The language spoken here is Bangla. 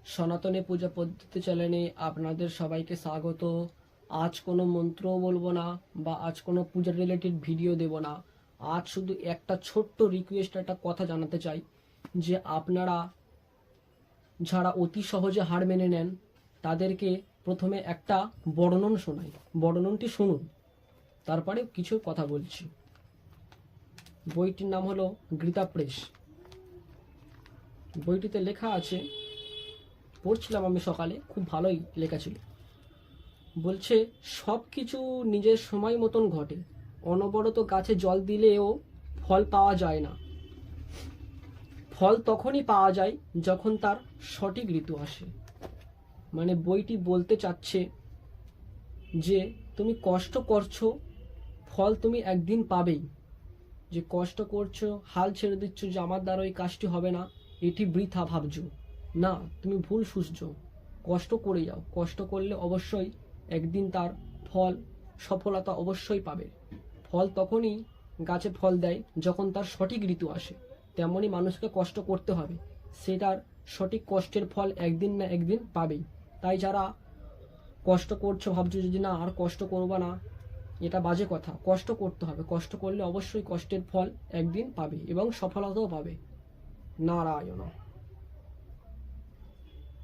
সনাতনী পূজা পদ্ধতি চ্যানেলে আপনাদের সবাইকে স্বাগত। আজ কোনো মন্ত্র বলবো না বা আজ কোনো পূজা রিলেটেড ভিডিও দেব না। আজ শুধু একটা ছোট্ট রিকোয়েস্ট, একটা কথা জানাতে চাই যে আপনারা যারা অতি সহজে হার মেনে নেন তাদেরকে প্রথমে একটা বর্ণন শোনাই, বর্ণনটি শুনুন, তারপরে কিছু কথা বলছি। বইটির নাম হলো গীতা প্রেস। বইটিতে লেখা আছে, পড়ছিলাম আমি সকালে, খুব ভালোই লেখা ছিল। বলছে, সব কিছু নিজের সময় মতন ঘটে, অনবরত গাছে জল দিলেও ফল পাওয়া যায় না। ফল তখনই পাওয়া যায় যখন তার সঠিক ঋতু আসে। মানে বইটি বলতে চাচ্ছে যে তুমি কষ্ট করছো, ফল তুমি একদিন পাবেই। যে কষ্ট করছো, হাল ছেড়ে দিচ্ছ যে আমার দ্বারা ওই কাজটি হবে না, এটি বৃথা ভাবছো না, তুমি ভুল সুঝছো। কষ্ট করে যাও, কষ্ট করলে অবশ্যই একদিন তার ফল, সফলতা অবশ্যই পাবে। ফল তখনই গাছে ফল দেয় যখন তার সঠিক ঋতু আসে। তেমনই মানুষকে কষ্ট করতে হবে, সেটার সঠিক কষ্টের ফল একদিন না একদিন পাবেই। তাই যারা কষ্ট করছো, ভাবছো যদি না আর কষ্ট করবো না, এটা বাজে কথা। কষ্ট করতে হবে, কষ্ট করলে অবশ্যই কষ্টের ফল একদিন পাবে এবং সফলতাও পাবে। নারায়ণ।